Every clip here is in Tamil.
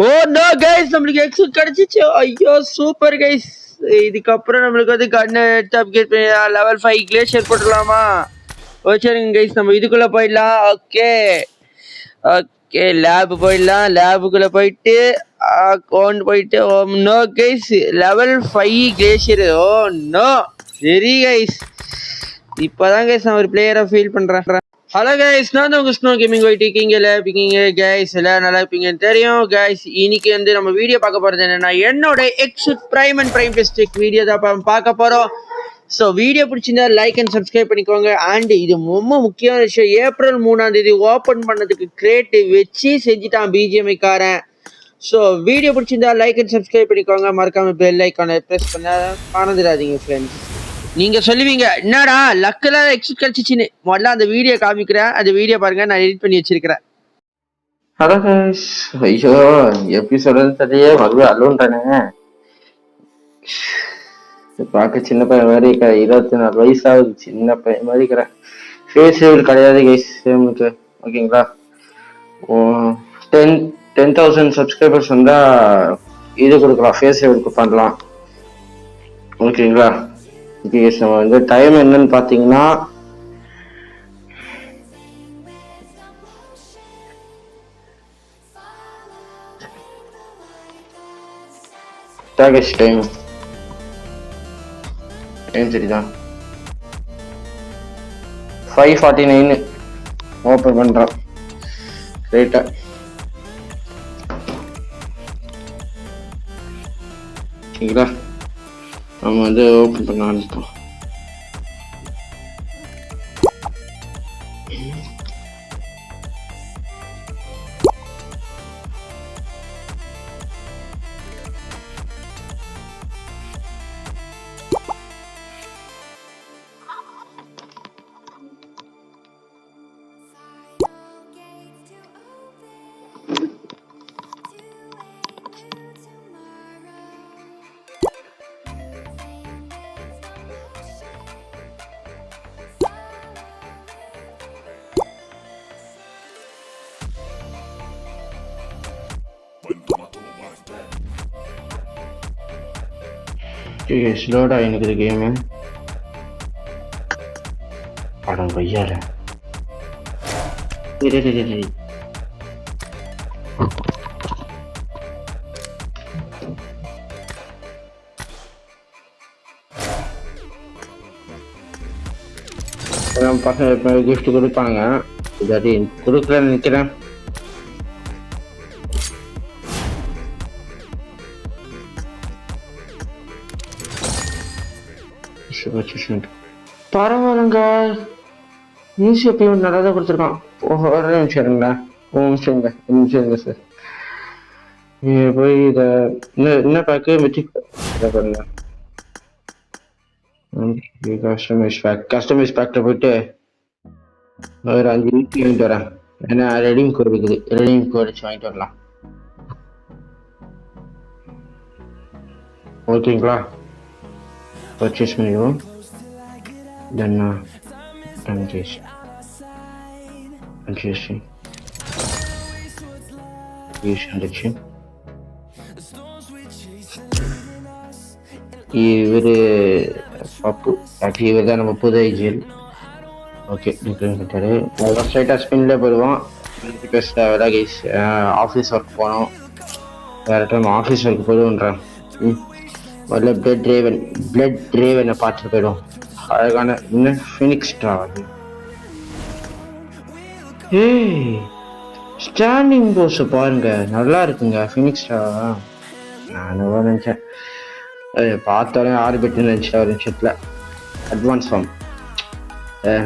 ஓ நோ கைஸ், நம்மளுக்கு எக்ஸிட் கிடைச்சிச்சு. ஐயோ சூப்பர் கைஸ். இதுக்கப்புறம் நம்மளுக்கு வந்து கண்ணு எடுத்து அப்கிரேட் பண்ணி லெவல் 5 கிளேஷியர் போட்டுடலாமா? சரிங்க கைஸ், நம்ம இதுக்குள்ள போயிடலாம். ஓகே ஓகே, லேப் போயிடலாம். லேபுக்குள்ள போயிட்டு அக்கௌண்ட் போயிட்டு no guys, level 5 glacier. Oh no, சரி கைஸ், இப்போதான் கைஸ் நான் ஒரு பிளேயரை ஃபீல் பண்றேன். ஹலோ கைஸ், நான் தான் உங்க ஸ்னோ கேமிங் ஒயிட் இருக்கீங்கல்ல இருக்கீங்க கைஸ், எல்லாம் நல்லா இருப்பீங்கன்னு தெரியும் கைஸ். இன்னைக்கு வந்து நம்ம வீடியோ பார்க்க போறது என்னன்னா, என்னோட exit prime and prime test video தான் பார்க்க போறோம். ஸோ வீடியோ பிடிச்சிருந்தா லைக் அண்ட் சப்ஸ்கிரைப் பண்ணிக்கோங்க. அண்ட் இது ரொம்ப முக்கியமான விஷயம், ஏப்ரல் 3ஆம் தேதி ஓப்பன் பண்ணதுக்கு கிரேட் வச்சு செஞ்சுட்டான் பிஜிஎம்ஐ காரன். ஸோ வீடியோ பிடிச்சிருந்தா லைக் அண்ட் சப்ஸ்கிரைப் பண்ணிக்கோங்க. மறக்காம பெல் ஐக்கானை ப்ரெஸ் பண்ண மறந்துடாதீங்க ஃப்ரெண்ட்ஸ். நீங்க சொல்லுவீங்க என்னடா லக்கில் எக்ஸிட் கிடைச்சிச்சின்னு. முதல்ல அந்த வீடியோ காமிக்கிறேன், அந்த வீடியோ பாருங்க, நான் எடிட் பண்ணி வச்சிருக்கிறேன். ஹலோ கைஸ், ஐயோ எப்படி சொல்றது தெரியல, மறுபடியும் அலோன்றானே. பார்க்க சின்ன பையன் மாதிரி இருக்க, 24 வயசாகுது, சின்ன பையன் மாதிரி இருக்கிறேன். ஃபேஸ் ரிவீல் கிடையாது கைஸ் உங்களுக்கு, ஓகேங்களா? 10,000 சப்ஸ்கிரைபர்ஸ் வந்தா இது கொடுக்கலாம், ஃபேஸ் ரிவீல் பண்ணலாம், ஓகேங்களா? நம்ம வந்து டைம் என்னன்னு பார்த்தீங்கன்னா, டைம் சரிதான் 5:49 ஓப்பன் பண்றோம். ரைட்டா, சரிங்களா? நம்ம வந்து ஓப்பன் பண்ண ஆரம்பிப்போம். ஸ்லோடா எனக்கு கேமு படம் பையார பசங்க கிஃப்ட் கொடுப்பாங்க, இதாட்டி கொடுக்கலன்னு நினைக்கிறேன். பரவாயில்லங்க, மியூசியம் பேமெண்ட் நல்லா தான் கொடுத்துருக்கான். ஒரு நிமிஷம் இருங்களா, நிமிஷம் சார். போய் இதை என்ன பேக்கு மெட்ரிக் பாருங்க, கஸ்டமைஸ் பேக்கில் போயிட்டு ஒரு 5 வீக் வாங்கிட்டு வரேன். ஏன்னா ரெடீம் கோட் இருக்குது, ரெடீம் கோட் வச்சு வாங்கிட்டு வரலாம், ஓகேங்களா? பர்ச்சேஸ் பண்ணிடுவோம். Then purchasing இவரு பப்பு, ஆக்சுவலி இவர் தான் நம்ம புது ஐஜிஎல். ஓகே, கிட்டாரு ஸ்ட்ரைட்டாக ஸ்பின்ல போயிடுவோம். பேச தேவையில்ல கைஸ், ஆஃபீஸ் ஒர்க் போனோம். வேறு டைம் ஆஃபீஸ் ஒர்க் போயிடுவோன்றேன். முதல்ல பிளட் ரேவனை பார்த்துட்டு போயிடுவோம். அழகான ஃபினிக்ஸ் டிராவல். ஸ்டாண்டிங் போஸ் பாருங்க, நல்லா இருக்குங்க ஃபினிக்ஸ் டிராவல். நான் நினைச்சேன் பார்த்தாலே 6 பெட்டு நினைச்சேன் ஒரு நிமிஷத்துல. அட்வான்ஸ் ஃபார்ம்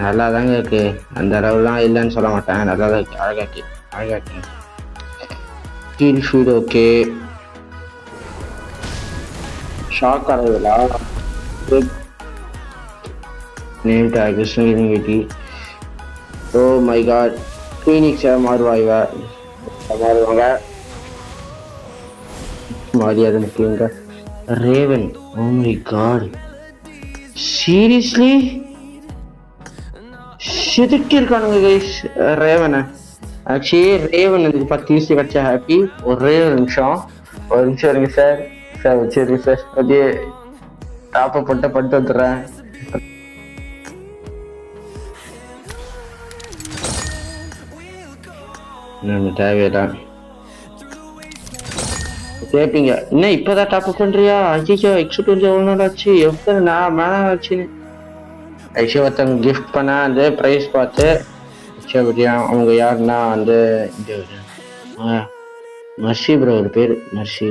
நல்லா தாங்க இருக்கு, அந்த அளவுலாம் இல்லைன்னு சொல்ல மாட்டேன், நல்லா தான் இருக்கு, அழகா இருக்கு. Kill feed okay. ஷாக் அறைவிலா name tag Krishnagiri. Oh my god, ஃபீனிக்ஸை மாறுவாங்க மாறியாத முக்கியங்க. Raven, oh my god, seriously செதுக்கி இருக்கானுங்க கைஸ் ரேவனை. ஆக்சுவலி ரேவன் எனக்கு 10 யூசி கிடைச்சா ஹாப்பி. ஒரே ஒரு நிமிஷம் இருங்க சார். சார் வச்சிருங்க சார், அப்படியே டாப் அப் பண்ணிட்டு வந்துடுறேன். நம்ம தேவையில்லை கேட்பீங்க, என்ன இப்போதான் டாப் அப் பண்றியா? ஐயோ எக்ஸிட் வந்து எவ்வளோ நாள் ஆச்சு, எவ்வளோ நான் மேலே ஆச்சுன்னு ஐஷோ ஒருத்தவங்க கிஃப்ட் பண்ண அந்த ப்ரைஸ் பார்த்து அவங்க யாருன்னா வந்து இந்த மர்ஷி ப்ரோ, ஒரு பேர் மர்ஷி.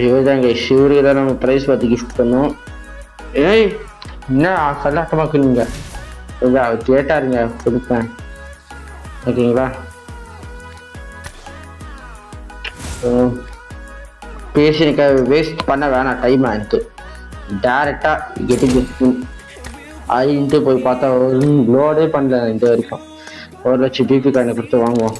இவர் தாங்க இவருக்கு தான் நம்ம ப்ரைஸ் பார்த்து கிஃப்ட் பண்ணோம். ஏய் என்ன கல்லாட்டமாக்குறீங்க, அவர் கேட்டாருங்க கொடுப்பேன் ஓகேங்களா. பேஷனுக்காக வேஸ்ட் பண்ண வேணாம் டைம் எனக்கு. டேரெக்டாக கெட்டிங் ஆயின்ட்டு போய் பார்த்தா ஒரு லோடே பண்ணல இந்த வரைக்கும். 1 லட்சம் பிபி கார்டை கொடுத்து வாங்குவோம்.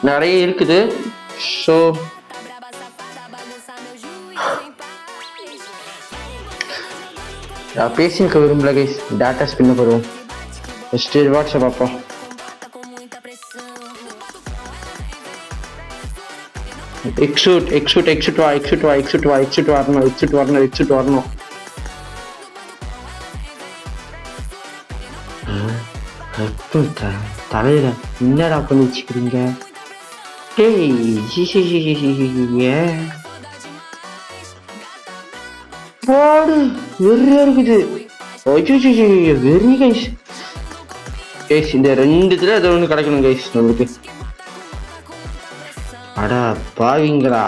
நிறைய இருக்குது. ஸோ பேசிக்க விரும்பல கைஸ், டேட்டா ஸ்பின்ன போடுவோம். ஃபர்ஸ்ட் ரிவார்ட்ஸை பார்ப்போம். எக்ஸூட் வரணும். தலையில என்னடா பண்ணி வச்சுக்கிறீங்க? பாடு வெறியா இருக்குது. வெறி கைஸ். கைஸ் இந்த 2த்துல அது ஒன்று கிடைக்கணும் கைஸ் நம்மளுக்கு. அடா பாவிங்களா.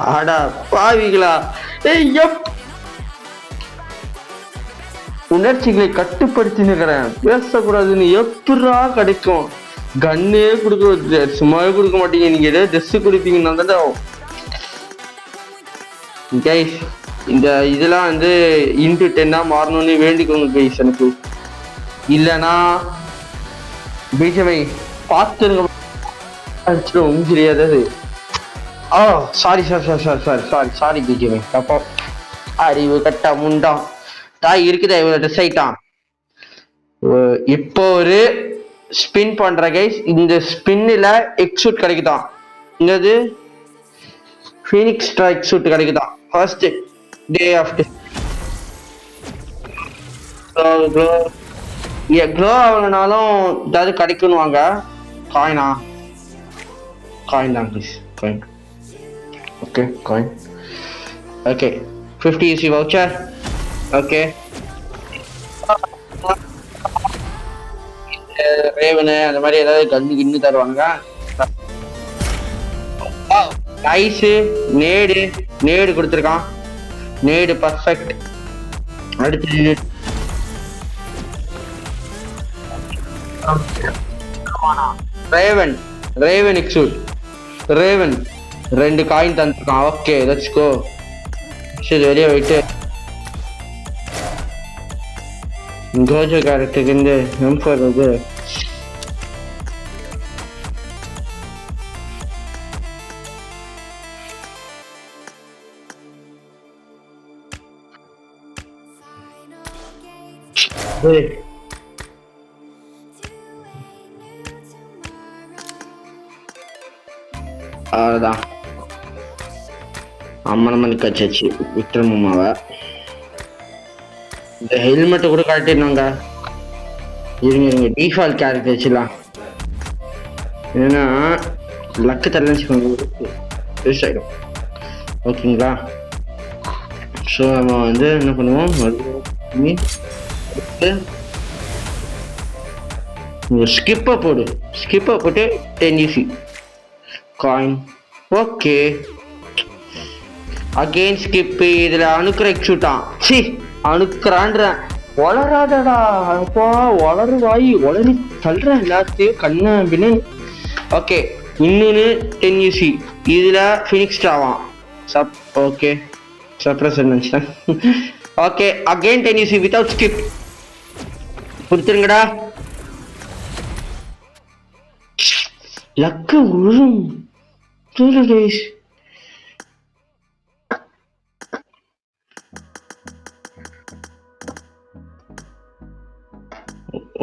உணர்ச்சிகளை கட்டுப்படுத்தினுக்கிறேன், பேசக்கூடாதுன்னு எப்படா கிடைக்கும்? கண்ணே கொடுக்க சும்மாவே கொடுக்க மாட்டீங்க, நீங்க ஏதோ ட்ரெஸ் கொடுப்பீங்கன்னா தான் கைஸ். இந்த இதெல்லாம் வந்து இன்ட்டு 10 மாறணும்னு வேண்டிக்கோங்க கைஸ். எனக்கு இல்லைன்னா பிஜிஎம்ஐ பார்த்துருங்க தெரியாது. சாரி பிஜிஎம்ஐ, தப்பா அறிவு கட்டா முண்டா தாய் இருக்குதா இவ்வளோ ட்ரெஸ் ஆயிட்டான். இப்போ ஒரு ஸ்பின் பண்ற கைஸ். இந்த ஸ்பின்னில் எக்ஸூட் கிடைக்குதான், என்னது ஃபீனிக்ஸ் ஸ்ட்ரைக் சூட் கிடைக்குதான். ஃபர்ஸ்ட் டே ஆஃப்டர் க்ளோ ஆகலனாலும் ஏதாவது கிடைக்கணும். வாங்க காயின் தான் please, coin. Okay coin. Okay 50 UC voucher. Okay ரேவனு அந்த மாதிரி ஏதாவது கண்ணு கிண்ணு தருவாங்க. ஐஸு நேடு கொடுத்துருக்கான். நேடு பர்ஃபெக்ட். அடுத்து ரேவன் எக்ஸூட். ரேவன் 2 காயின் தந்துருக்கான். Okay let's go. சரி வெளியே போயிட்டு கோஜோ கேரக்டருக்கு இந்த M4 இது அவ்வளோதான். அம்மனமணி கச்சாச்சு விக்ரமாவை. இந்த ஹெல்மெட்டை கூட காட்டிடணுங்க. இருங்க டிஃபால்ட் கேரக்டர் வச்சுலாம், ஏன்னா லக்கு தரலன்னு வச்சுக்கோங்க வேஸ்ட் ஆகிடும். ஓகேங்களா? ஸோ நம்ம வந்து என்ன பண்ணுவோம், ஸ்கிப்பை போட்டு 10 UC coin. Okay, again skip. இதில் அணுக்கிற எக்ஸூட்டான். சி அணுக்கிறான்றேன், வளராதடா அப்பா, வளருவாய், வளரி தள்ளுறேன் எல்லாத்தையும் கண்ண அப்படின்னு. ஓகே, இன்னொன்று 10 UC. இதில் ஃபினிக்ஸ் ஸ்டாவான் ஓகே, சப்ரஸர் நினச்சிட்டேன். Okay, again 10 UC without skip. கொடுத்துருங்கடா. லக்கு உழும்.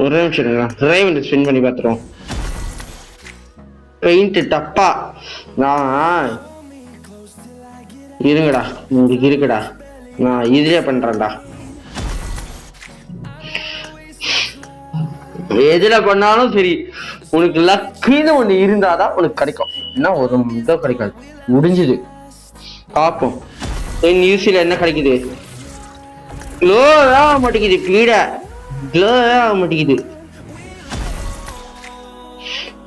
ஒரே நிமிஷம் டிரைவ் ஸ்பின் பண்ணி பார்த்துருவோம். பெயிண்ட் டப்பா. நான் இருங்கடா, உங்களுக்கு இருக்குடா, நான் இதுலயே பண்றேன்டா. எதுல பண்ணாலும் சரி, உனக்கு லக்குன்னு ஒண்ணு இருந்தாதான் உனக்கு கிடைக்கும், என்ன ஒரு இதோ கிடைக்காது. முடிஞ்சது, பார்ப்போம். என் யூசில என்ன கிடைக்குது. க்ளோ ஆக மாட்டேங்குது, பீட க்ளோ ஆக மாட்டேங்குது.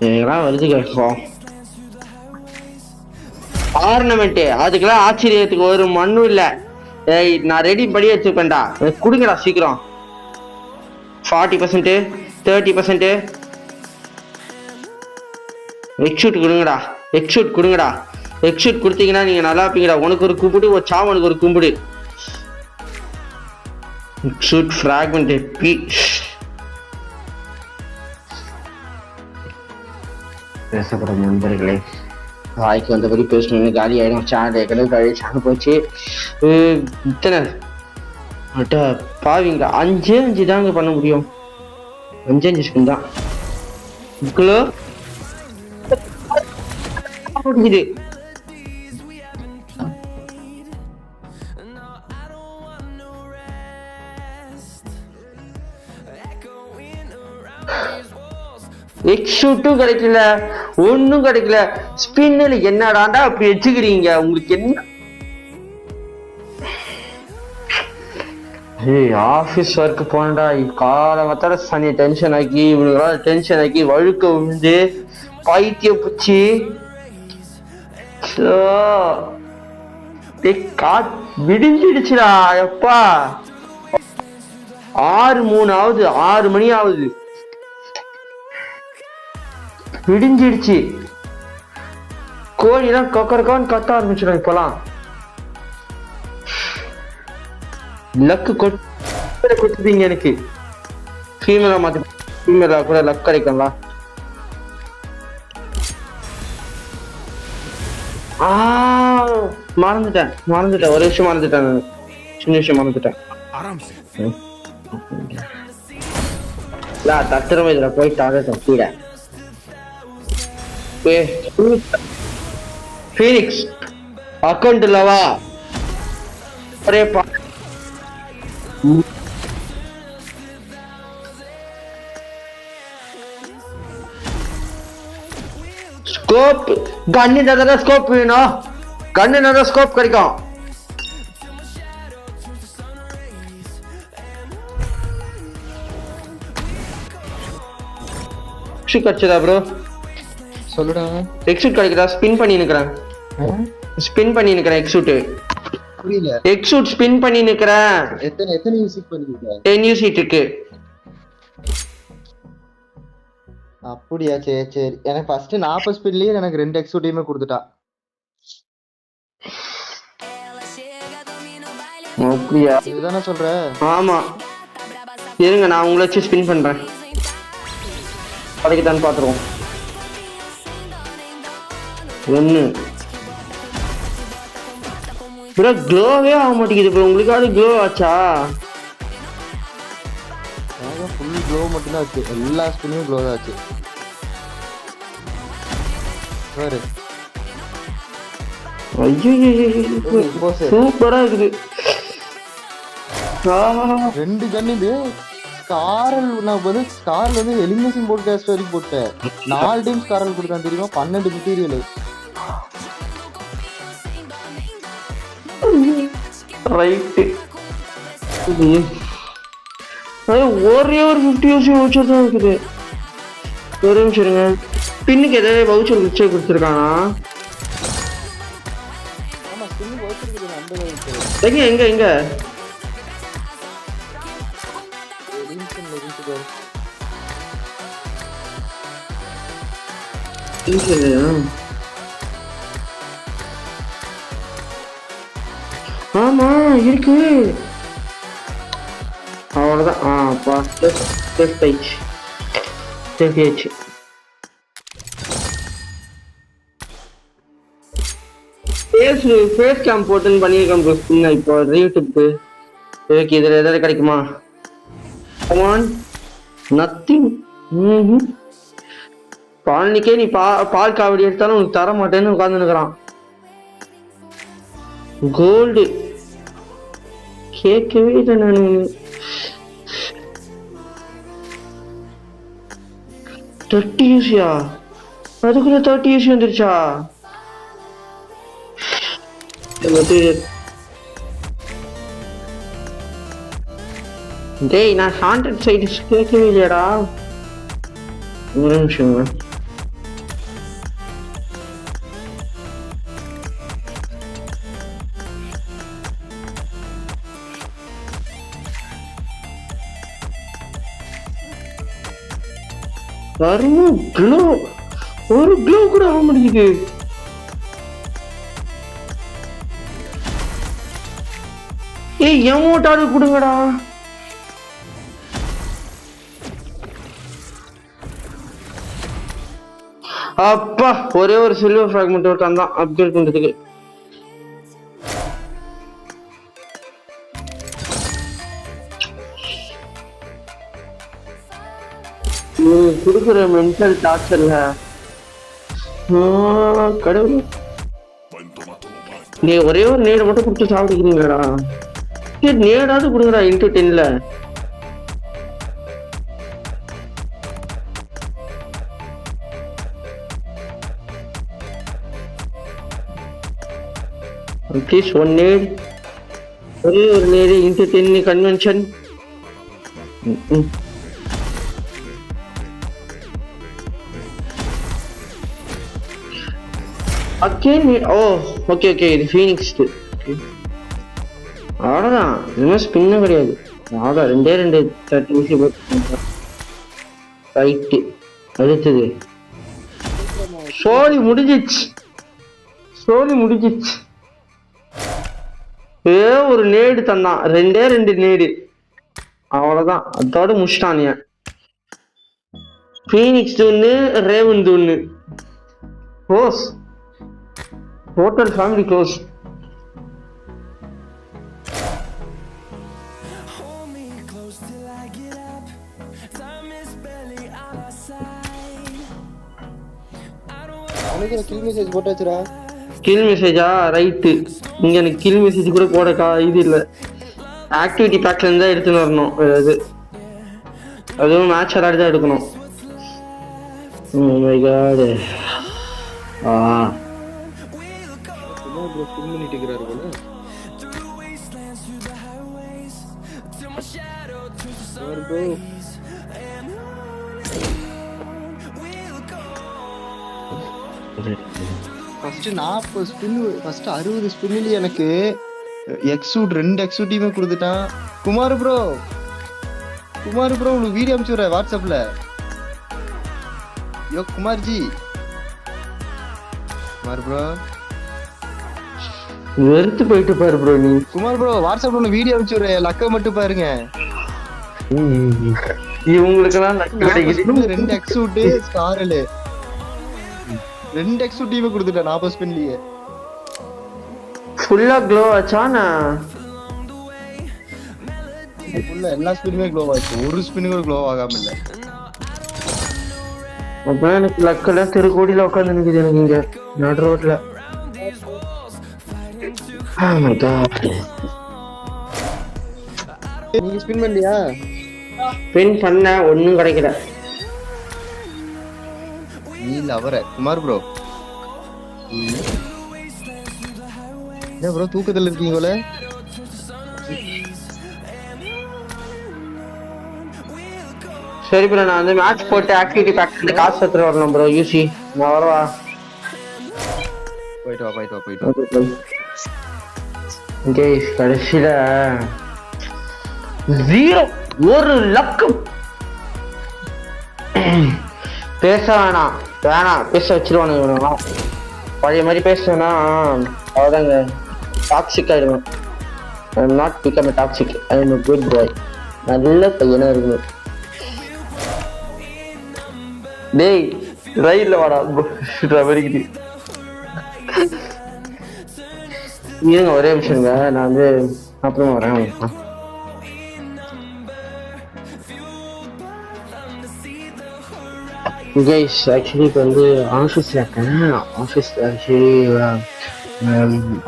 இதெல்லாம் வருது கேட்கும் ஆர்னமெண்ட். அதுக்கெல்லாம் ஆச்சரியத்துக்கு ஒரு மண்ணும் இல்ல. நான் ரெடி படி வச்சுப்பேன்டா, கொடுங்கடா சீக்கிரம். 40%, 30%. எக்ஸூட் கொடுங்கடா, எக்ஸூட் கொடுங்கடா. எக்ஸூட் கொடுத்தீங்கன்னா நீங்க நல்லா இருப்பீங்கடா. உனக்கு ஒரு கும்பிடு, ஒரு சாமனுக்கு ஒரு கும்பிடு. எக்ஸூட் ஃப்ராக்மெண்ட் பி. பேசப்படும் நண்பர்களே, வாய்க்கு வந்தபடி பேசணும். காலி ஆயிடும். சேனல் ஏற்கனவே சேனல் போச்சு. இத்தனை பாவிங்க 5 தாங்க பண்ண முடியும். 5 ஸ்பின் தான். இது எக்ஸூட்டும் கிடைக்கல, ஒன்னும் கிடைக்கல. ஸ்பின்ல என்னடாண்டா அப்படி வச்சுக்கிறீங்க, உங்களுக்கு என்ன? ஆபீஸ் ஒர்க் போனடா, காலமத்தால சனி டென்ஷன் ஆக்கி, இவனுக்கு டென்ஷன் ஆக்கி, வழுக்க விழுந்து பைத்திய புச்சி விடிஞ்சிடுச்சுடா எப்பா. 6:03 ஆகுது, 6 மணி ஆகுது, விடிஞ்சிடுச்சு. கோழிலாம் கொக்கரக்கான்னு கத்த ஆரம்பிச்சிடும் இப்பெல்லாம். லக்கு கொடுத்துட்டீங்க எனக்கு. ஃபீமேலா மாத்தி, ஃபீமேலா கூட லக் கிடைக்கும்ல. மறந்துட்டேன், ஒரு விஷயம் மறந்துட்டேன், சின்ன விஷயம் மறந்துட்டேன். தத்துறமா இதுல போயிட்டு கீழே ஃபீனிக்ஸ் அக்கௌண்ட் இல்லவா? ஒரே ஸ்கோப். கன்னு தான் ஸ்கோப் வேணும், கன்னு தான் ஸ்கோப் கிடைக்கும். கிடைச்சதா ப்ரோ? சொல்லுடா. எக்ஸூட் கிடைக்குதா? ஸ்பின் பண்ணி நிக்கிறேன், எக்ஸூட் புரியல. எக்ஸூட் ஸ்பின் பண்ணி நிக்கிறேன். எத்தனை யூஸ் பண்ணிருக்க? 10 யூஸ் இருக்கு. அப்படியா? சரி சரி. எனக்கு ஃபர்ஸ்ட் 40 ஸ்பின்லயே எனக்கு 2 எக்ஸூட்டையுமே கொடுத்துட்டா. அப்படியா? இதுதானே சொல்ற? ஆமா, இருங்க நான் உங்களை வச்சு ஸ்பின் பண்றேன். கிடைக்குதான்னு பாத்துருவோம். 1 ப்ரோ, க்ளோவே ஆக மாட்டேங்குது ப்ரோ. உங்களுக்காவது க்ளோ ஆச்சா? ஃபுல் க்ளோ மட்டும் தான் ஆச்சு, எல்லா ஸ்பின்னும் க்ளோ தான் ஆச்சு. பாரு, சூப்பரா இருக்குது. 2 கன்னு இது. ஸ்காரல் நான் வந்து ஸ்காரல் வந்து எலிமினேஷன் போர்ட் கேஸ்ட் வரைக்கும் போட்டேன். 4 டைம் ஸ்காரல் கொடுத்தான் தெரியுமா? 12 மெட்டீரியல். ரைட்டு. ஒரே ஒரு 50 யூசி வவுச்சர் தான் இருக்குது. ஒரு நிமிஷம் இருங்க. பின்னுக்கு ஏதாவது வவுச்சர் கொடுத்துருக்கானா? ஆமா ஸ்பின் வச்சிருக்குது 50 வவுச்சர். எங்க எங்க எங்க ஆமா இருக்கு. அவ்வளவுதான். ஃபேஸ் கேம் போட்டுன்னு பண்ணியிருக்கேன் ப்ரோ. இப்போ யூடியூப்க்கு ஓகே. இதில் ஏதாவது கிடைக்குமா? Come on nothing. பால்னிக்கே நீ பால் காவடி எடுத்தாலும் உனக்கு தர மாட்டேன்னு உட்காந்துருக்கிறான். கோல்டு கேட்கவே இல்லை நான். 30 யூசியா? அதுக்குள்ள 30 யூசி வந்துருச்சா? டேய் நான் 100 சைடு கேட்கவே இல்லையாடா. ஒரு நிமிஷம். க்ளோ ஒரு க்ளோ கூட ஆக முடியுது. ஏய் எமோட்டாவது கொடுங்கடா. அப்பா ஒரே ஒரு சில்வர் ஃபிராக்மெண்ட் ஒருத்தான் தான் அப்கிரேட் பண்றதுக்கு. கொடுக்குற மென்டல் டார்ச்சர்ல கடவுள். நீ ஒரே ஒரு நேடு மட்டும் கொடுத்து சாப்பிடுக்கிறீங்களா? சரி நேடாவது கொடுங்கடா. இன்ட்டு 10ல அட்லீஸ்ட் ஒன் நேடு, ஒரே ஒரு நேடு இன்ட்டு 10 கன்வென்ஷன். அகேன் ஓகே இது ஃபீனிக்ஸ். அவ்வளோதான். இதுமாதிரி ஸ்பின்னும் கிடையாது. அவ்வளோ 2 30 ஊசி போட்டு ரைட்டு. அடுத்தது சோழி முடிஞ்சிச்சு. ஒரு நேடு தந்தான். 2 நேடு அவ்வளோதான். அதோட முடிச்சிட்டானிய. ஃபீனிக்ஸ் ஒன்று, ரேவன் ஒன்று. Close. Total family close. Kill message போட்டாச்சுடா. கில் மெசேஜா? ரைட்டு. இங்க எனக்கு கில் மெசேஜ் கூட போடக்கா இது இல்லை. ஆக்டிவிட்டி பேக்ல இருந்தா எடுத்துன்னு வரணும். அதுவும் மேட்ச் விளையாடி தான் எடுக்கணும். My God. ஃபர்ஸ்ட் 60 ஸ்பின்ல எனக்கு எக்ஸூட் 2 எக்ஸூட்டியுமே கொடுத்துட்டான். குமார் ப்ரோ உங்களுக்கு வீடியோ அனுப்பிச்சுடுற வாட்ஸ்அப்ல. குமார் ப்ரோ வெறுத்து போயிட்டு பாரு ப்ரோ. நீ குமார் ப்ரோ வாட்ஸ்அப்ல ஒன்று வீடியோ அனுப்பிச்சுடுற. லக்க மட்டும் பாருங்க. இவங்களுக்கெல்லாம் லக்கு கிடைக்குது. 2 எக்ஸூட் ஸ்டார்ல 2 எக்ஸூட்டியுமே கொடுத்துட்டேன் 40 ஸ்பின்லயே. ஃபுல்லா க்ளோ ஆச்சானா? ஃபுல்லா எல்லா ஸ்பின்னுமே க்ளோ ஆச்சு. ஒரு ஸ்பின் கூட க்ளோ ஆகாம இல்ல. அப்ப எனக்கு லக்கெல்லாம் திருக்கோடியில உட்காந்து நிக்குது எனக்கு இங்க நடு ரோட்ல. நீங்க ஸ்பின் பண்ணலையா? ஸ்பின் பண்ண ஒன்னும் கிடைக்கல. நீல அவரை குமார் ப்ரோ என்ன ப்ரோ தூக்கத்துல இருக்கீங்களே? சரி ப்ரோ, நான் வந்து மேட்ச் போட்டு ஆக்டிவிட்டி பேக் வந்து காசு எடுத்துட்டு வரணும் ப்ரோ. யூசி நான் வரவா? போயிட்டு வா. கைஸ் கடைசியில 0 ஒரு லக்கு. பேச வேணாம் பேச வச்சிருவானுங்க. பழைய மாதிரி பேசுனா அவ்வளோதாங்க, டாக்ஸிக் ஆயிடுவேன். I am not become a toxic, I am a good boy. நல்ல பையனா இருக்கணும். டேய் ரயில்ல வாடா வரைக்கும் இருங்க, ஒரே நிமிஷங்க, நான் வந்து அப்புறமா வரேன். கைஸ் ஆக்சுவலி இப்போ வந்து ஆஃபீஸில் இருக்கேன்.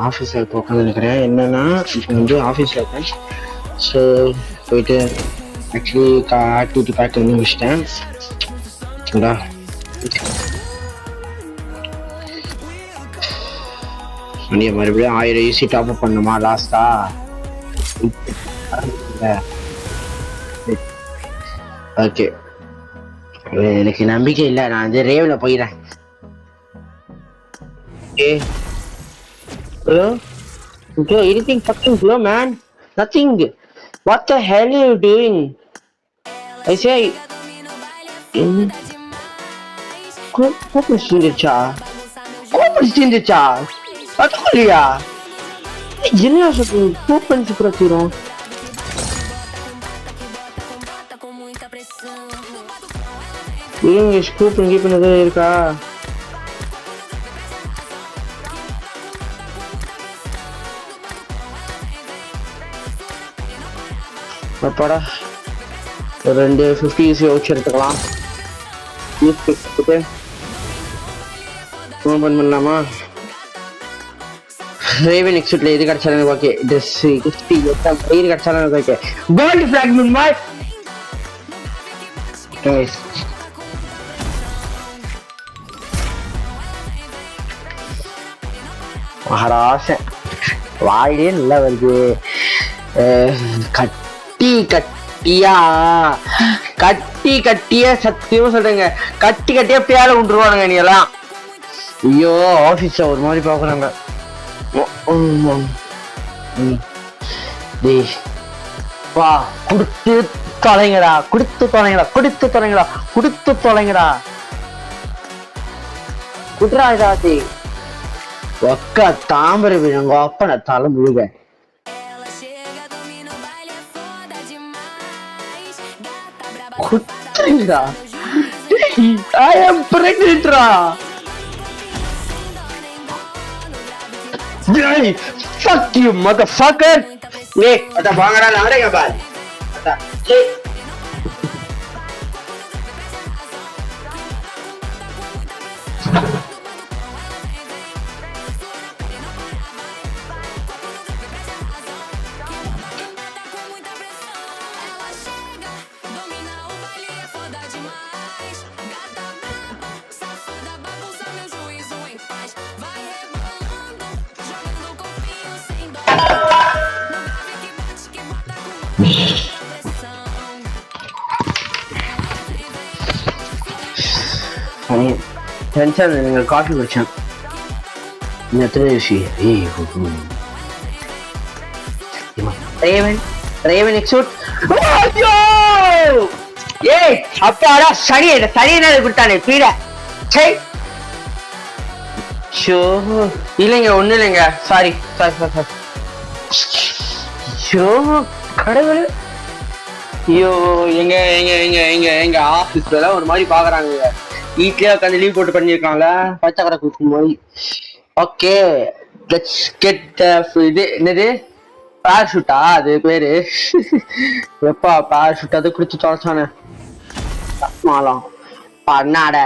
ஆஃபீஸில் இப்போ உட்காந்துருக்கிறேன். என்னன்னா இப்போ வந்து ஆஃபீஸில் இருக்கேன். ஸோ போயிட்டு ஆக்சுவலி ஆக்டிவிட்டி பேக் வந்து முடிச்சிட்டேன். மறுபடியும் 1000 ஈஸி டாப் அப் பண்ணுமா லாஸ்டா? ஓகே, எனக்கு நம்பிக்கை இல்லை. நான் வந்து ரேவ்ல போயிடுறேன். Bro, anything fucking bro, man? Nothing. What the hell are you doing? I say, கோபம் செஞ்சிருச்சா? அதுக்குள்ளையா என்ன சொல்ற? கோபம் சுப்ரத்திரும் இருங்க, ஸ்கூப் பண்ணது இருக்கா? அப்பாடா, ஒரு 2 50 ஈஸி வச்சு எடுத்துக்கலாம். ஓபன் பண்ணலாமா? ரேவன் எக்ஸிட்ல எது கிடைச்சாலும் ஓகே. ட்ரெஸ் கிஃப்டி எது கிடைச்சாலும் ஓகே. கோல்ட் ஃபிராக்மென்ட் மாய் கைஸ். மகாராஷ்டிரா வாயிலே நல்லா வருது. கட்டியா சத்தியமா சொல்றேங்க, கட்டியா பேர விட்டுருவானுங்க நீ எல்லாம். ஐயோ ஆபீஸ்ல ஒரு மாதிரி பாக்குறாங்க. வா குடுத்து தொலைங்கடா. குடுறா இதாத்தி ஒக்க தாமரை விழுங்க அப்ப நான் தலை முழுக. குத்துறீங்கடா. I am pregnant ரா. Hey, fuck you motherfucker. Nee, ada bangara ladega bal. Ada. Hey. Tension நீங்க காஃபி குடிச்சேன். ரேவன் எக்ஸூட். ஏய் அப்பாடா சரி என்ன கொடுத்தானே பீட. ஷோ இல்லைங்க, ஒண்ணு இல்லைங்க, சாரி. ஷோ கடவுள். ஐயோ எங்க ஆபீஸ்ல ஒரு மாதிரி பாக்குறாங்க. வீட்லயே உட்காந்து லீவ் போட்டு பண்ணிருக்காங்கல்ல, பச்சைக்கடை கொடுக்கும் போது. ஓகே லெட்ஸ் கெட் இது என்னது பேராஷூட்டா? அது பேரு எப்பா பேராஷூட்? அது குடிச்சு தொலைச்சானே மாலம் பண்ணாட.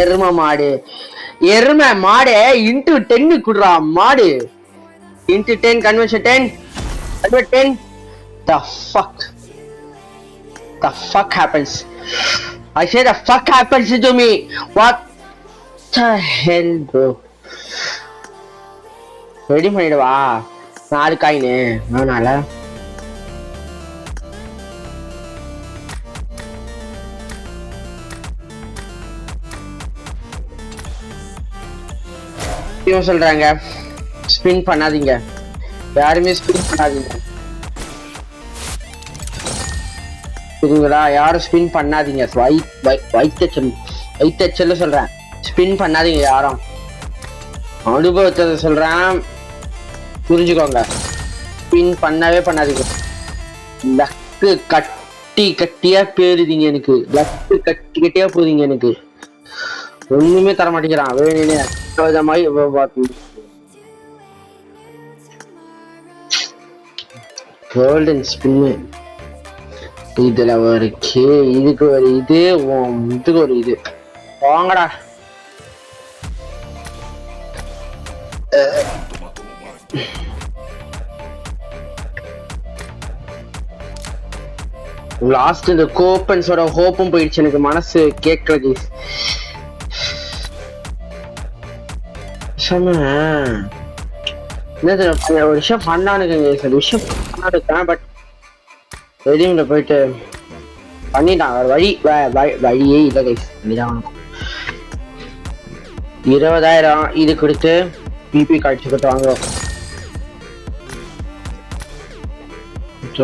எருமை மாடு இன்ட்டு 10 குடுறா மாடு. Into 10 conversion 10. The fuck happens? I said the fuck happens to me. What the hell bro? Ready பண்ணிடுவா 4 காயினு. நானால இவன் சொல்றாங்க ஸ்பின் பண்ணாதீங்க, யாருமே ஸ்பின் பண்ணாதீங்க புரியுங்களா? யாரும் ஸ்பின் பண்ணாதீங்க. வைத்தச்சல் சொல்றேன், ஸ்பின் பண்ணாதீங்க யாரும். அனுபவத்தை சொல்றேன், புரிஞ்சுக்கோங்க. ஸ்பின் பண்ணவே பண்ணாதீங்க. லக்கு கட்டியா போயிருதீங்க எனக்கு, லக்கு கட்டியா போகுதீங்க எனக்கு. ஒண்ணுமே தர மாட்டேங்கிறான் வேணும்னே. கோல்டன் ஸ்பின்னு இதுல ஒரு இதுக்கு ஒரு இது, இதுக்கு ஒரு இது. வாங்கடா. லாஸ்ட் இந்த கோப்பன்ஸோட ஹோப்பும் போயிடுச்சு, எனக்கு மனசு கேட்கல. ஒரு விஷயம் பண்ணானுங்க, ஒரு விஷயம் பண்ணானுக்கேன். பட் ரெடியூம்ல போயிட்டு பண்ணிட்டான். வழியே இல்லை கைஸ். 20,000 இது கொடுத்து பிபி காய்ச்சி கொடுத்து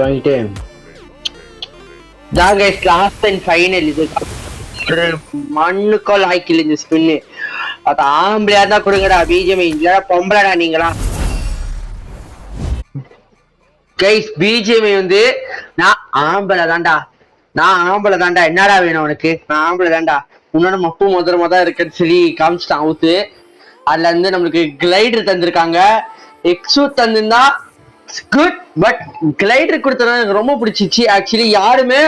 வாங்கிட்டு லாஸ்ட் அண்ட் ஃபைனல். இது மண்ணுக்கால் ஆய்க்கில் இந்த ஸ்பின்னு. அது ஆம்பளையா தான் கொடுங்கடா பிஜிஎம், இல்லடா பொம்பளடா நீங்களா கைஸ். பிஜிஎம் வந்து நான் ஆம்பளை தான்டா, என்னடா வேணும் உனக்கு? நான் ஆம்பளை தான்டா, உன்னோட மப்பு முதல்ல தான் இருக்குன்னு சொல்லி காமிச்சிட்டான் அவுத்து. அதுல இருந்து நம்மளுக்கு கிளைடர் தந்திருக்காங்க, எக்ஸூ தந்துருந்தா குட். பட் கிளைடர் கொடுத்தது எனக்கு ரொம்ப பிடிச்சிச்சு. ஆக்சுவலி யாருமே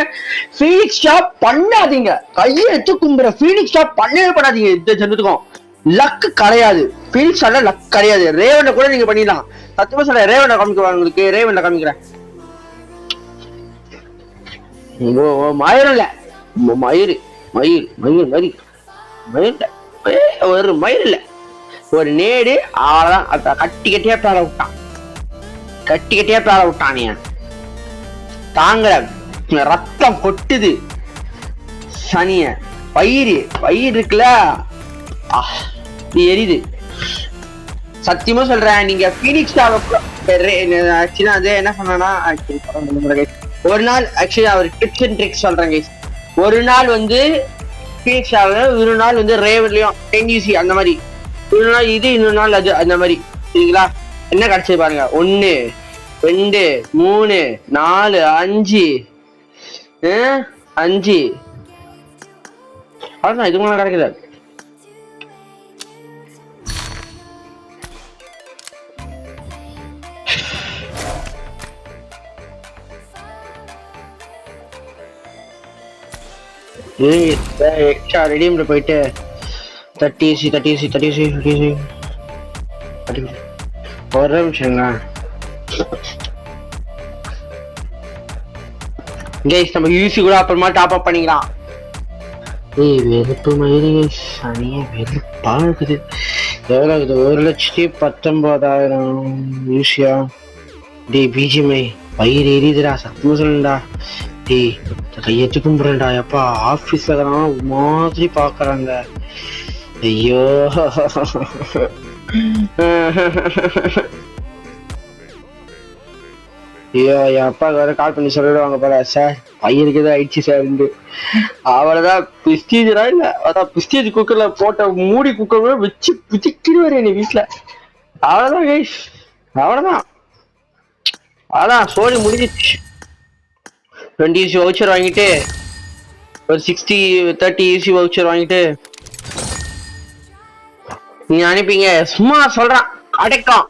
ஃபீனிக்ஸ் ஷாப் பண்ணாதீங்க, கையை எடுத்து கும்புற. ஃபீனிக்ஸ் ஷாப் பண்ணவே பண்ணாதீங்க. இந்த ஜனத்துக்கும் லக்கு கிடையாது, ஃபீனிக்ஸ் ஷாப்ல லக் கிடையாது. ரேவன்ல கூட நீங்க பண்ணிடலாம். சத்தியமா சொல்ல, ரேவன்ல காமிக்கிறேன் உங்களுக்கு, ரேவன்ல காமிக்கிறேன். மயிர் இல்ல, மயிர் மயிர் மயிர் மயிர் மயிர் ஒரு மயிர் இல்ல, ஒரு நேடு. அவ்வளவுதான். கட்டியா பேர விட்டான், கட்டியா பேர விட்டானே. தாங்கல, ரத்தம் கொட்டுது சனிய. வயிறு இருக்குல்ல, எரியுது. சத்தியமா சொல்றேன், நீங்க பீனிக்ஸ் என்ன சொன்னா, ஒரு நாள் ஆக்சுவலி அவர் டிப்ஸ் அண்ட் ட்ரிக்ஸ் சொல்றேன். ஒரு நாள் வந்து பீனிக்ஸ் ஒரு நாள் வந்து ரேவன்லயும் 10UC அந்த மாதிரி, ஒரு நாள் இது, இன்னொரு நாள் அது, அந்த மாதிரி. சரிங்களா? என்ன கிடைச்சது பாருங்க. 1 2 3 4 5 5 அவ்வளவுதான். இது மூலம் கிடைக்குது. எக்ஸ்ட்ரா ரெடியூம்ல போயிட்டு 30 ஒரு நிமிஷங்க கைஸ். நம்ம யூசி கூட அப்புறமா டாப் அப் பண்ணிக்கலாம். வெறுப்பு மாதிரி சனியே வெறுப்பா இருக்குது. எவ்வளோ இருக்குது? 1,19,000 யூசியா? டே பிஜிஎம்ஐ பயிர் எரியுதுடா, சத்தியமா சொல்லுடா. டேய் கையெட்டு கும்பிடுறேன்டா. எப்பா ஆபீஸ்ல மாதிரி பாக்குறாங்க. ஐயோ ஐயோ, என் அப்பாவுக்கு வேற கால் பண்ணி சொல்லிடுவாங்க போல, சார் பையனுக்கு ஏதோ ஆயிடுச்சு சார். அவளதான் பிஸ்டீஜரா இல்ல, அதான் பிஸ்டீஜ் குக்கர்ல போட்ட மூடி குக்கர் வச்சு பிடிக்கிடுவாரு என் வீட்டுல. அவ்வளவுதான் கைஸ், அவ்வளவுதான். அதான் சோழி முடிஞ்சிச்சு. 20UC வவுச்சர் வாங்கிட்டு ஒரு 30UC வவுச்சர் வாங்கிட்டு நீங்க அனுப்பிங்க. சும்மா சொல்றான் அடைக்கம்.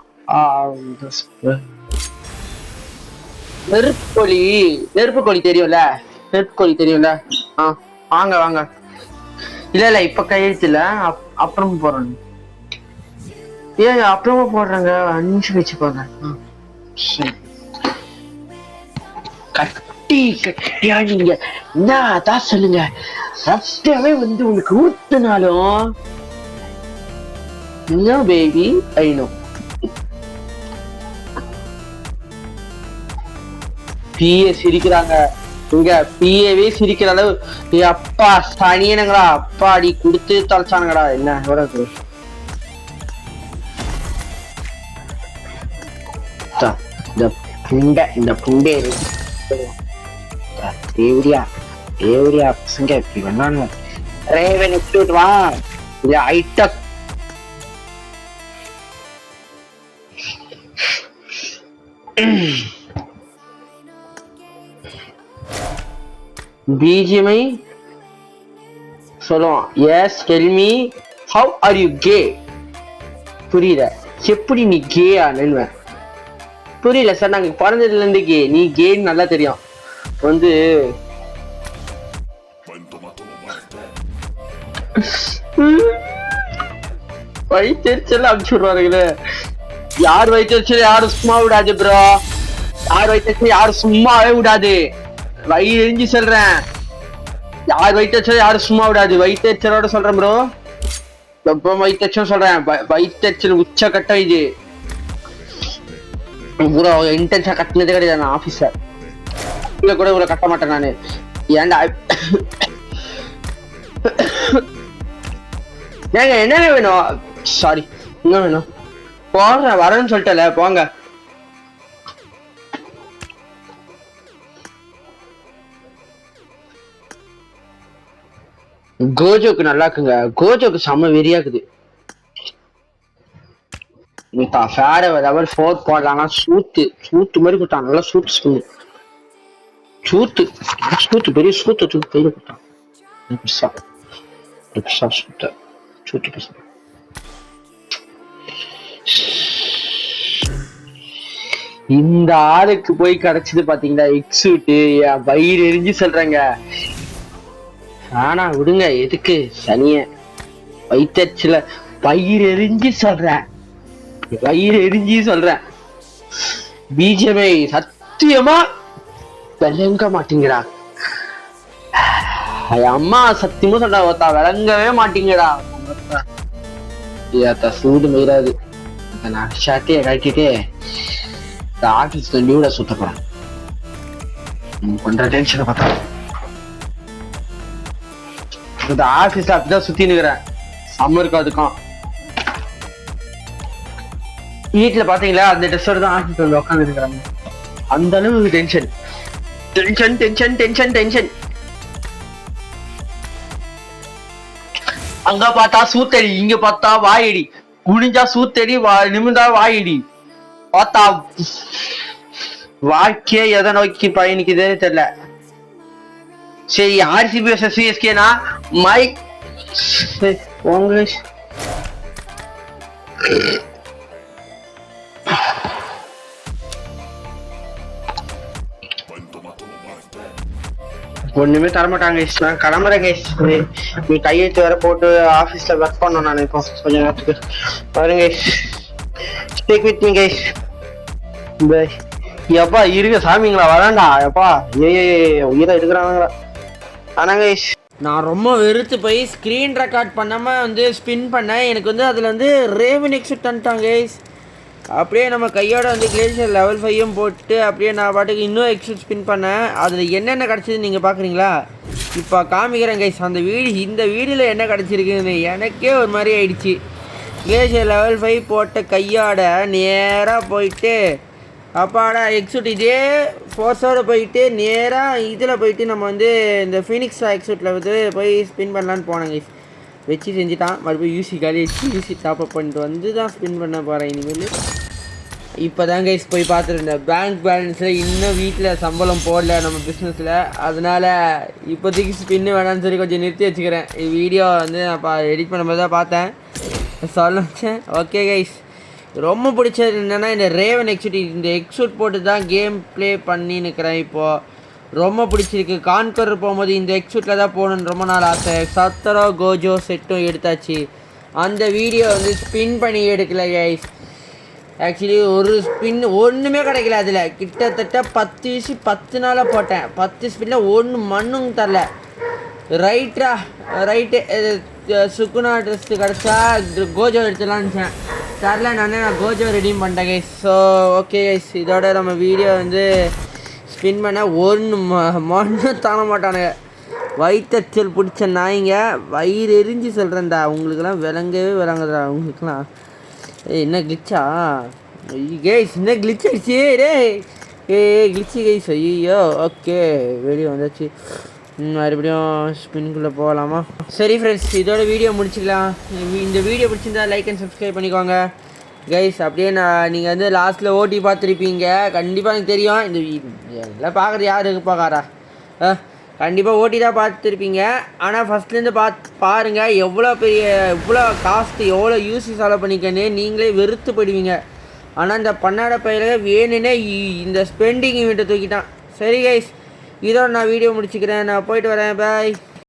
நெருப்பு கோழி தெரியும்ல, வாங்க வாங்க. இல்ல இப்ப கையெழுத்து இல்ல, அப்புறமா போடுறேன். ஏன் அப்புறமா போடுறாங்க? 5 நிமிஷம் கழிச்சு போங்க. கட்டியா நீங்க என்னதான் சொல்லுங்க, ரத்தமே வந்து உங்களுக்கு ஊத்துனாலும் பேபி ஐநோ. பிஏ சிரிக்கிறாங்க இங்க, பிஏவே சிரிக்கிற அளவு. அப்பா சனியனுங்களா, அப்பா அடி கொடுத்து தொலைச்சானுங்கடா. என்ன எவ்வளவு இந்த புண்டை தேவடியா பசங்க இப்படி வேணான்னு ரேவன் எக்ஸ்க்யூட் வா இது ஐட்டக் BGMI சொல்லுவான் yes tell me how are U K புரியல எப்படி நீ கே ஆனு புரியல சார் நாங்க பிறந்ததுல இருந்து கே நீ கேன்னு நல்லா தெரியும் வந்து வயிற்றுச்சல் அனுப்பிச்சு விடுவாருங்களே யார் வயிற்றுச்சல் யாரும் சும்மா விடாது ப்ரோ யார் வயிற்றுச்சல் யாரும் சும்மாவே விடாது வயிறு எரிஞ்சு சொல்றேன் யார் வயிற்றுச்சல் யாரும் சும்மா விடாது வயிற்றுச்சலோட சொல்றேன் ப்ரோ ரொம்ப வயிற்றுச்சல் சொல்றேன் வயிற்றுச்சல் உச்ச கட்டம் இது ப்ரோ இன்டென்ஷா கட்டினதே கிடையாது நான் ஆபீசர் இல்ல கூட இவ்வளவு கட்ட மாட்டேன் நானு ஏன்டா ஏங்க என்னங்க வேணும் சாரி என்ன வேணும் போங்க வரேன்னு சொல்லிட்டல போங்க கோஜோக்கு நல்லா இருக்குங்க கோஜோக்கு செம்ம வெறியாக்குது ஃபேர லெவல் 4 போடலாம்னா சூத்து மாதிரி கொடுத்தான் நல்லா சூத்து பெரிய சூத்து தூக்கி கையில கொடுத்தான் சூத்து இந்த ஆளுக்கு போய் கிடைச்சது பாத்தீங்களா எக்ஸூட்டு என் வயிறு எரிஞ்சு சொல்றேங்க ஆனா விடுங்க எதுக்கு சனிய வயிற்றுல வயிறு எரிஞ்சு சொல்றேன் பிஜேபி சத்தியமா விளங்க மாட்டீங்கடா அம்மா சத்தியமா சொல்றா விளங்கவே மாட்டீங்கடா சூடு மீறாது நான் ஷாட்டிய கட்டிட்டு ஆபீஸ்ல நியூட சுத்த போறேன் பண்ற டென்ஷனை பார்த்தா இந்த ஆபீஸ்ல அப்படிதான் சுத்தி நிக்கிறேன் சம்மருக்கு அதுக்கும் வீட்டுல பாத்தீங்களா அந்த ட்ரெஸ்ஸோட தான் ஆபீஸ் வந்து உட்காந்து இருக்கிறாங்க அந்த அளவுக்கு டென்ஷன் அங்க பார்த்தா சூத்தடி இங்க பார்த்தா வாயடி குனிஞ்சா சூத்தடி நிமிந்தா வாயடி பார்த்தா வாழ்க்கையே எதை நோக்கி பயணிக்குதே தெரியல சரி ஆர்சிபி வர்சஸ் சிஎஸ்கேனா மைக் ஒண்ணுமே தரமாட்டாங்க நான் கிளம்புறேன் கைஸ் நீ கையெழுத்து வேற போட்டு ஆபீஸ்ல ஒர்க் பண்ணணும் நான் இப்போ கொஞ்ச நேரத்துக்கு பாருங்க stay with me guys bye எப்பா இருக்க சாமிங்களா வராண்டா எப்பா உயிரை எடுக்கிறாங்களா ஆனா கைஸ் நான் ரொம்ப வெறுத்து போய் ஸ்க்ரீன் ரெக்கார்ட் பண்ணாமல் வந்து ஸ்பின் பண்ணேன் எனக்கு வந்து அதில் வந்து ரேவன் எக்ஸிட் பண்ணிட்டாங்க கைஸ் அப்படியே நம்ம கையோட வந்து கிளேஷியர் லெவல் 5ம் போட்டு அப்படியே நான் பாட்டுக்கு இன்னும் எக்ஸிட் ஸ்பின் பண்ணேன் அதில் என்னென்ன கிடச்சிது நீங்கள் பார்க்குறீங்களா இப்போ காமிக்கிறேன் கைஸ் அந்த இந்த வீடியோவில் என்ன கிடச்சிருக்குன்னு எனக்கே ஒரு மாதிரி ஆயிடுச்சு கிளேஷியர் லெவல் 5 போட்ட கையோட நேராக போயிட்டு அப்பாடா எக்ஸூட் இதே ஃபோர்ஸோடு போயிட்டு நேராக இதில் போயிட்டு நம்ம வந்து இந்த ஃபீனிக்ஸ் எக்ஸூட்டில் வந்து போய் ஸ்பின் பண்ணலான்னு போனேங்க வச்சு செஞ்சுட்டான் மறுபடியும் யூசி காலி யூசி டாப்அப் பண்ணிட்டு வந்து தான் ஸ்பின் பண்ண போகிறேன் இனிமேல் இப்போ தான் கைஸ் போய் பார்த்துருந்தேன் பேங்க் பேலன்ஸில் இன்னும் வீட்டில் சம்பளம் போடல நம்ம பிஸ்னஸில் அதனால் இப்போதைக்கு ஸ்பின்னு வேணான்னு சொல்லி கொஞ்சம் நிறுத்தி வச்சுக்கிறேன் வீடியோ வந்து நான் எடிட் பண்ணும்போது தான் பார்த்தேன் சொல்ல வச்சேன் ஓகே கைஸ் ரொம்ப பிடிச்சது என்னென்னா இந்த ரேவன் எக்ஸூட் இந்த எக்ஸூட் போட்டு தான் கேம் ப்ளே பண்ணி நிற்கிறேன் இப்போது ரொம்ப பிடிச்சிருக்கு கான்கர் போகும்போது இந்த எக்ஸூட்டில் தான் போகணுன்னு ரொம்ப நாள் ஆசை சத்தரோ கோஜோ செட்டும் எடுத்தாச்சு அந்த வீடியோ வந்து ஸ்பின் பண்ணி எடுக்கல கைஸ் ஆக்சுவலி ஒரு ஸ்பின் ஒன்றுமே கிடைக்கல அதில் கிட்டத்தட்ட 10 விஷயம் 10 நாளாக போட்டேன் 10 ஸ்பின்னில் ஒன்று மண்ணும் தரல ரைட்டு சுக்குனா ட்ரெஸ் கிடச்சா கோஜோ எடுத்துலான்னு நினச்சேன் தரல நான் கோஜோ ரெடீம் பண்ணிட்டேன் கைஸ் ஸோ ஓகே கைஸ் இதோட நம்ம வீடியோ வந்து ஸ்பின் பண்ண ஒன்று மண்ணும் தாழ மாட்டானுங்க வயிற்றச்சல் பிடிச்ச நாய்ங்க வயிறு எரிஞ்சு சொல்கிறேன்டா உங்களுக்கெல்லாம் விளங்கவே விளங்குதுடா உங்களுக்கெல்லாம் என்ன கிச்சா கைஸ் என்ன கிளிச் ஆயிடுச்சு டே கிளிச்சு கைஸ் ஐயோ ஓகே வெளியே வந்தாச்சு மறுபடியும் ஸ்பின்குள்ளே போகலாமா சரி ஃப்ரெண்ட்ஸ் இதோட வீடியோ முடிச்சுக்கலாம் இந்த வீடியோ பிடிச்சிருந்தா லைக் அண்ட் சப்ஸ்கிரைப் பண்ணிக்கோங்க கைஸ் அப்படியே நீங்கள் வந்து லாஸ்ட்டில் ஓட்டி பார்த்துருப்பீங்க கண்டிப்பாக எனக்கு தெரியும் இந்த எல்லாம் பார்க்குறது யார் பார்க்காரா கண்டிப்பாக ஓட்டி தான் பார்த்துருப்பீங்க ஆனால் ஃபஸ்ட்லேருந்து பாருங்கள் எவ்வளோ காஸ்ட்டு எவ்வளோ யூசி செலவு பண்ணிக்கன்னு நீங்களே வெறுத்து போயிடுவீங்க ஆனால் இந்த பன்னாட பயில வேணுன்னே இந்த ஸ்பெண்டிங் இவன்ட்ட தூக்கிட்டான் சரி கைஸ் இதோட நான் வீடியோ முடிச்சுக்கிறேன் நான் போயிட்டு வரேன் பாய்